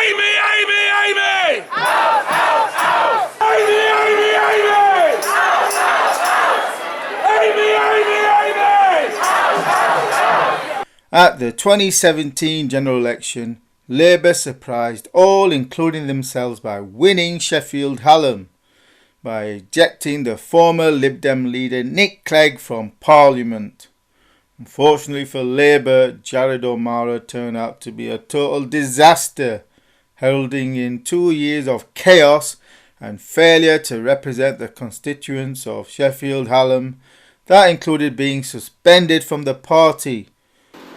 Amy, Amy, Amy! Out, out, out! Amy, Amy, Amy! Out, out, out! Amy, Amy, Amy! Out, out, out! At the 2017 general election, Labour surprised all, including themselves, by winning Sheffield Hallam, by ejecting the former Lib Dem leader Nick Clegg from Parliament. Unfortunately for Labour, Jared O'Mara turned out to be a total disaster, heralding in 2 years of chaos and failure to represent the constituents of Sheffield Hallam. That included being suspended from the party,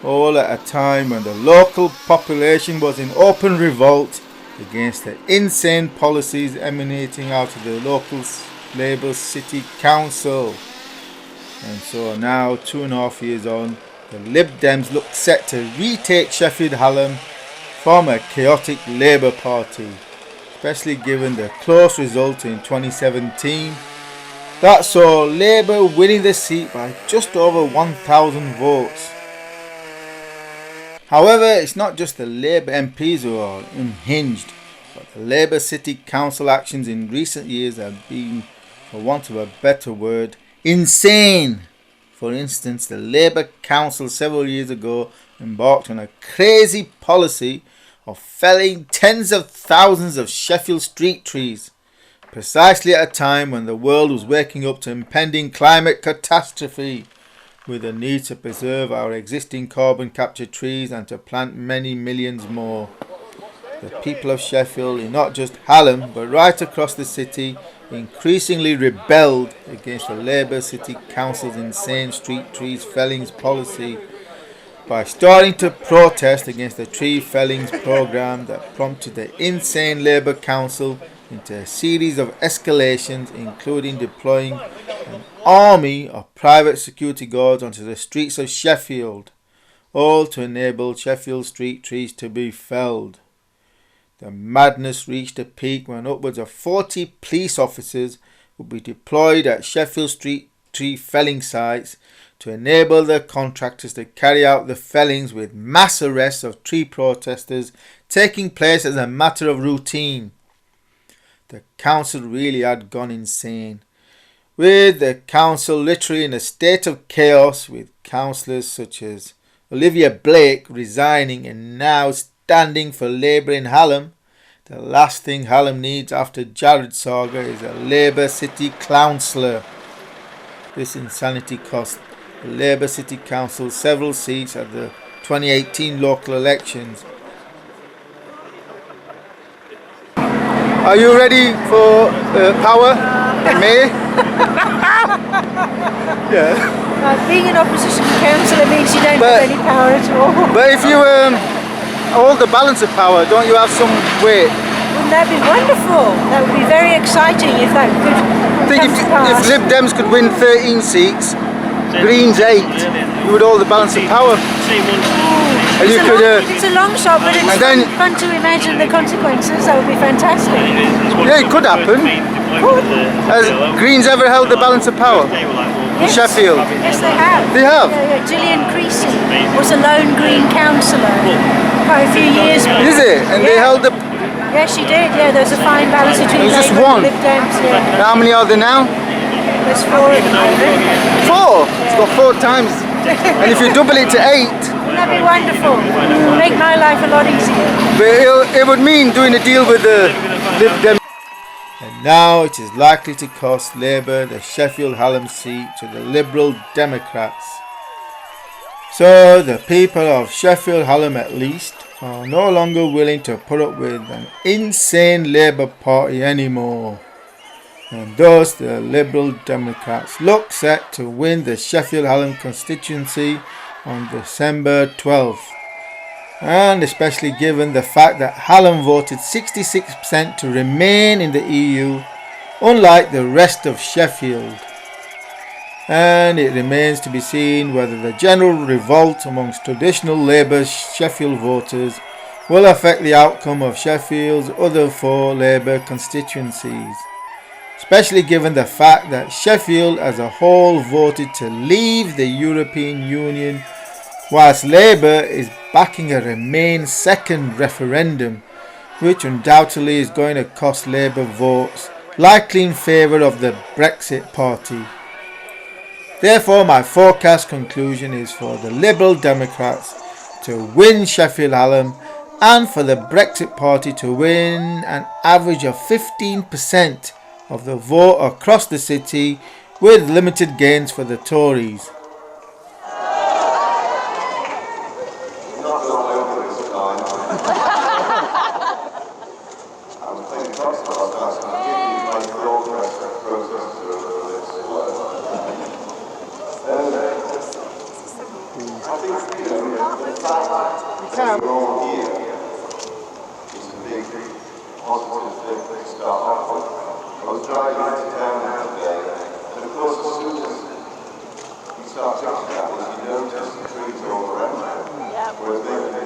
all at a time when the local population was in open revolt against the insane policies emanating out of the local Labour City Council. And so now, 2.5 years on, the Lib Dems look set to retake Sheffield Hallam from a chaotic Labour party, especially given the close result in 2017 that saw Labour winning the seat by just over 1,000 votes. However, it's not just the Labour MPs who are unhinged, but the Labour City Council actions in recent years have been, for want of a better word, insane. For instance, the Labour Council several years ago embarked on a crazy policy of felling tens of thousands of Sheffield street trees, precisely at a time when the world was waking up to impending climate catastrophe, with the need to preserve our existing carbon capture trees and to plant many millions more. The people of Sheffield, in not just Hallam but right across the city, increasingly rebelled against the Labour City Council's insane street trees fellings policy by starting to protest against the tree fellings programme that prompted the insane Labour Council into a series of escalations, including deploying an army of private security guards onto the streets of Sheffield, all to enable Sheffield street trees to be felled. The madness reached a peak when upwards of 40 police officers would be deployed at Sheffield street tree felling sites to enable the contractors to carry out the fellings, with mass arrests of tree protesters taking place as a matter of routine. The council really had gone insane, with the council literally in a state of chaos, with councillors such as Olivia Blake resigning and now standing for Labour in Hallam. The last thing Hallam needs after Jared saga is a Labour City councillor. This insanity cost the Labour City Council several seats at the 2018 local elections. Are you ready for power in May? Yeah. Being an opposition councillor means you don't have any power at all. But if you hold the balance of power, don't you have some weight? Wouldn't that be wonderful? That would be very exciting if that could I think if Lib Dems could win 13 seats, Greens 8, you would hold the balance of power. And you could, it's a long shot, but it's fun to imagine the consequences. That would be fantastic. Yeah, it could happen. Has Greens ever held the balance of power? Yes. Sheffield? Yes, they have. They have? Yeah. Gillian Creasy was a lone Green councillor quite a few years ago. Is it? And they held the... Yes, she did. Yeah, there's a fine balance between just Labour one. and Lib Dems. Yeah. How many are there now? There's 4 at the moment. 4? It's got 4 times. And if you double it to 8... Wouldn't that be wonderful? Make my life a lot easier. But it would mean doing a deal with the Lib Dem. And now it is likely to cost Labour the Sheffield Hallam seat to the Liberal Democrats. So the people of Sheffield Hallam at least are no longer willing to put up with an insane Labour Party anymore. And thus the Liberal Democrats look set to win the Sheffield Hallam constituency on December 12th. And especially given the fact that Hallam voted 66% to remain in the EU, unlike the rest of Sheffield. And it remains to be seen whether the general revolt amongst traditional Labour Sheffield voters will affect the outcome of Sheffield's other 4 Labour constituencies, especially given the fact that Sheffield as a whole voted to leave the European Union, whilst Labour is backing a Remain second referendum which undoubtedly is going to cost Labour votes, likely in favour of the Brexit Party. Therefore, my forecast conclusion is for the Liberal Democrats to win Sheffield Hallam and for the Brexit Party to win an average of 15% of the vote across the city, with limited gains for the Tories. Not all over this time.